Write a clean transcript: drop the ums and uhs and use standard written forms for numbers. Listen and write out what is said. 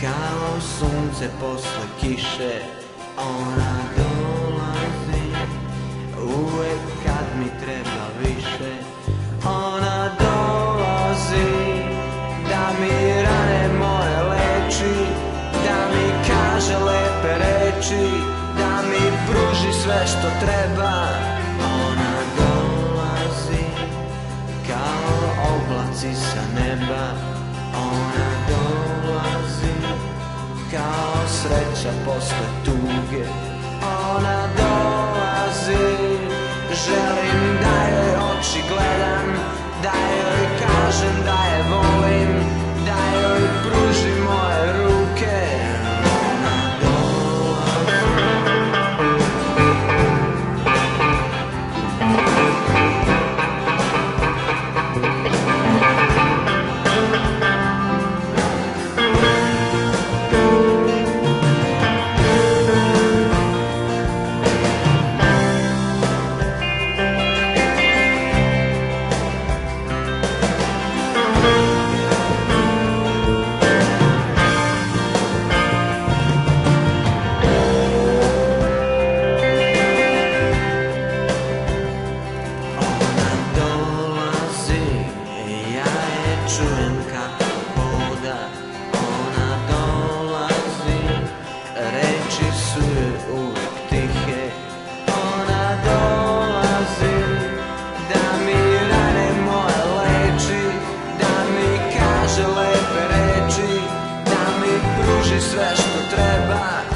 Kao sunce posle kiše, ona dolazi. Uvek kad mi treba više, ona dolazi. Da mi rane moje leči, da mi kaže lepe reči, da mi pruži sve što treba. Ona dolazi kao oblaci sa neba. Ona dolazi kao sreća posle tuge. Ona dolazi, želim da joj oči gledam, da joj kažem da je volim, da joj pružim moje ruke. Ona dolazi. Čujem kako hoda, ona dolazi, reči su joj uvek tihe. Ona dolazi, da mi rane moje leči, da mi kaže lepe reči, da mi pruži sve što treba.